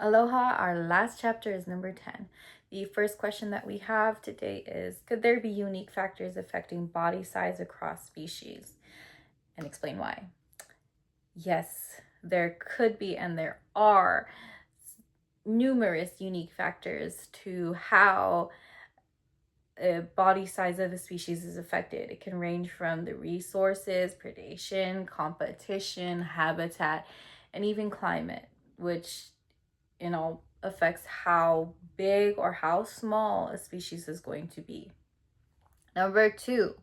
Aloha, our last chapter is number 10. The first question that we have today is, could there be unique factors affecting body size across species? And explain why. Yes, there could be, and there are numerous unique factors to how a body size of a species is affected. It can range from the resources, predation, competition, habitat, and even climate, which affects how big or how small a species is going to be. Number 2,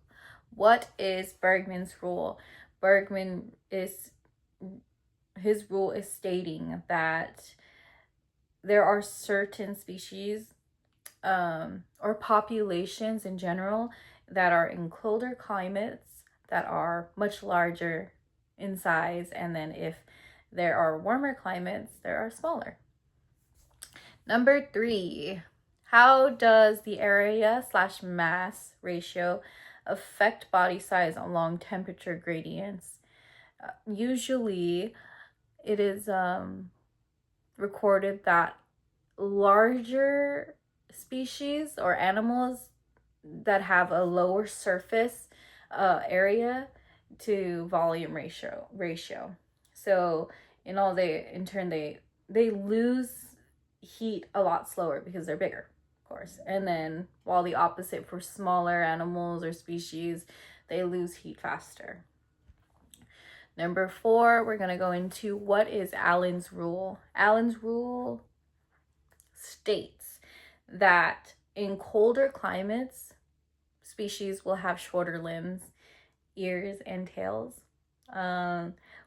what is Bergmann's rule? His rule is stating that there are certain species or populations in general that are in colder climates that are much larger in size, and then if there are warmer climates, there are smaller. Number 3, how does the area/mass ratio affect body size along temperature gradients? Usually it is recorded that larger species or animals that have a lower surface area to volume ratio. So they lose heat a lot slower because they're bigger, of course. And then while the opposite for smaller animals or species, they lose heat faster. Number 4, we're going to go into what is Allen's rule. Allen's rule states that in colder climates, species will have shorter limbs, ears, and tails.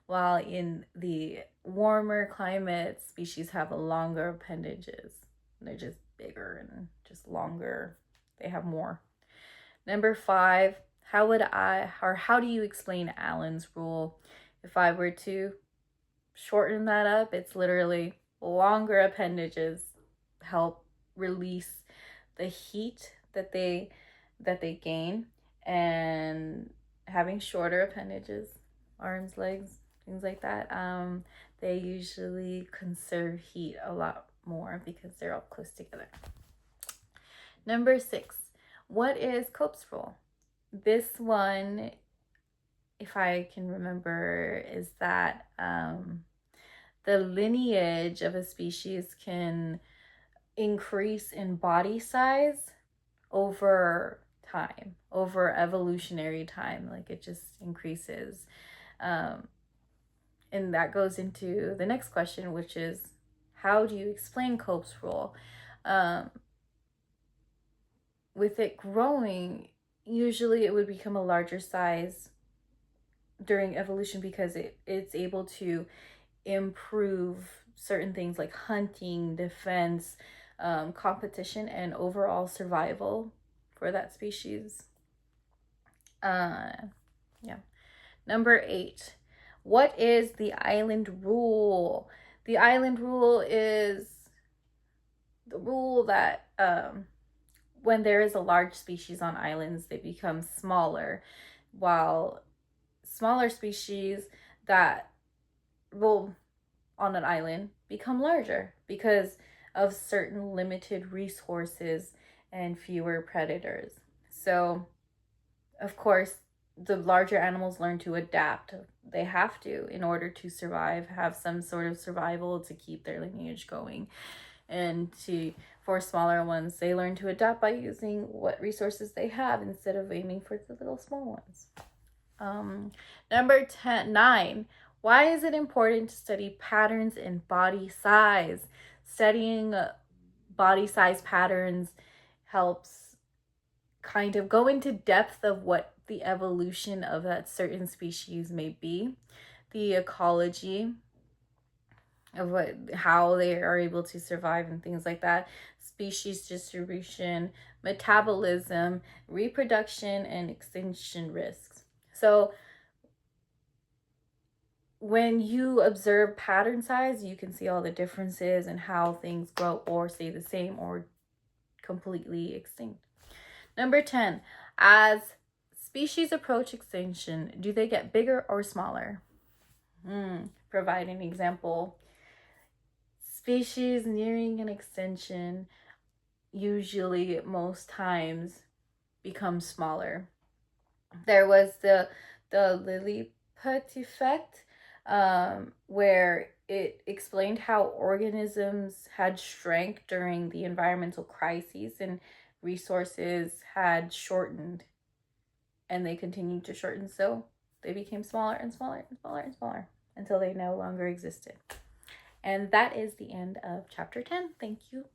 While in the warmer climates, species have longer appendages. They're just bigger and just longer. They have more. Number 5, how do you explain Allen's rule? If I were to shorten that up, it's literally longer appendages help release the heat that they gain, and having shorter appendages, arms, legs, things like that, they usually conserve heat a lot more because they're all close together. Number 6, what is Cope's rule? This one, if I can remember, is that the lineage of a species can increase in body size over time, over evolutionary time. Like it just increases. And that goes into the next question, which is, how do you explain Cope's rule? With it growing, usually it would become a larger size during evolution because it's able to improve certain things like hunting, defense, competition, and overall survival for that species. Number 8, what is the island rule? The island rule is the rule that when there is a large species on islands, they become smaller, while smaller species that will on an island become larger because of certain limited resources and fewer predators. So, of course, the larger animals learn to adapt. They have to in order to survive, have some sort of survival to keep their lineage going. And for smaller ones, they learn to adapt by using what resources they have instead of aiming for the little small ones. Number 9, why is it important to study patterns in body size? Studying body size patterns helps kind of go into depth of what the evolution of that certain species may be, the ecology of how they are able to survive and things like that, species distribution, metabolism, reproduction, and extinction risks. So when you observe pattern size, you can see all the differences and how things grow or stay the same or completely extinct. Number 10, as species approach extinction, do they get bigger or smaller? Provide an example. species nearing an extinction usually, most times, become smaller. There was the Lilliput effect, where it explained how organisms had shrank during the environmental crises and resources had shortened, and they continued to shorten, so they became smaller and smaller and smaller and smaller until they no longer existed. And that is the end of chapter 10. Thank you.